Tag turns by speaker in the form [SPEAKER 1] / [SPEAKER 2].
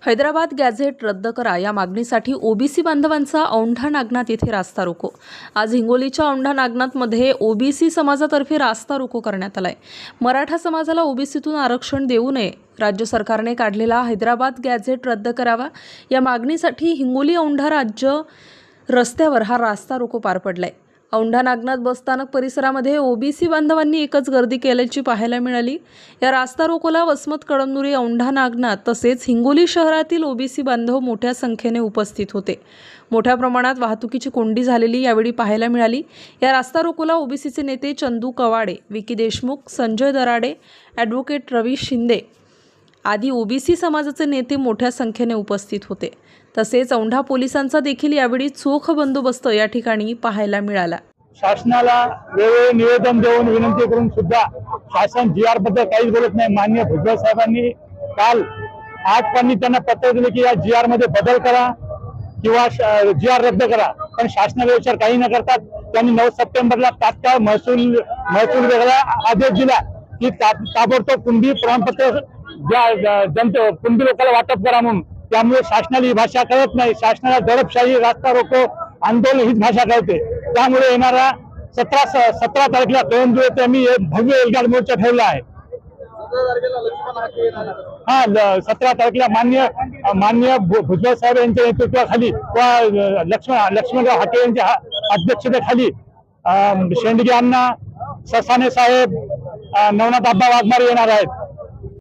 [SPEAKER 1] Hyderabad gadget रद्द करा या मागणीसाठी ओबीसी बांधवांचा औंढा नागनाथ येथे रास्ता रोको। आज हिंगोलीच्या औंढा नागनाथमध्ये ओबीसी समाजातर्फे रास्ता रोको करण्यात आलाय। मराठा समाजाला ओबीसीतून आरक्षण देऊ नये, राज्य सरकारने काढलेला हैदराबाद गॅझेट रद्द करावा या मागणीसाठी हिंगोली औंढा राज्य रस्त्यावर हा रास्ता रोको पार पडलाय। औंढा नागनाथ बसस्थानक परिसरामध्ये ओबीसी बांधवांनी एकच गर्दी केल्याची पाहायला मिळाली। या रास्ता रोकोला वसमत कळमनुरी, औंढा नागनाथ तसेच हिंगोली शहरातील ओबीसी बांधव मोठ्या संख्येने उपस्थित होते। मोठ्या प्रमाणात वाहतुकीची कोंडी झालेली यावेळी पाहायला मिळाली। या रास्ता रोकोला ओबीसीचे नेते चंदू कवाडे, विकी देशमुख, संजय दराडे, ॲडव्होकेट रवी शिंदे आदी ओबीसी समाजाचे नेते मोठ्या संख्येने उपस्थित होते। तसेच औंढा पोलिसांचा देखील यावेळी चोख बंदोबस्त या ठिकाणी पाहायला मिळाला।
[SPEAKER 2] शासनाला वेळोवेळी निवेदन देऊन विनंती करून सुद्धा शासन जीआर बद्दल काहीच बोलत नाही। माननीय भुजबळ साहेबांनी काल 8 पानी त्यांना पत्र दिले की या जीआर मध्ये बदल करा किंवा जीआर रद्द करा, पण शासनाने विचार काही न करता त्यांनी 9 सप्टेंबरला तात्काळ महसूल विभागाला आदेश दिला की ताबडतोब कुणबी प्रमाणपत्र जनते कुणबी लोकांना वाटप करा म्हणून। त्यामुळे शासनाला ही भाषा कळत नाही। शासनाला दडपशाही, रास्ता रोको, आंदोलन हीच भाषा कळते। त्यामुळे येणारा 17 तारखेला कळमनुरी येथे आम्ही भव्य एल्गार मोर्चा ठेवला आहे। 17 तारखेला माननीय भुजबळ साहेब यांच्या नेतृत्वाखाली व लक्ष्मणराव हाके यांच्या अध्यक्षतेखाली शेंडगे अण्णा, ससाने साहेब, नवनाथ आब्बा वाघमारे येणार आहेत।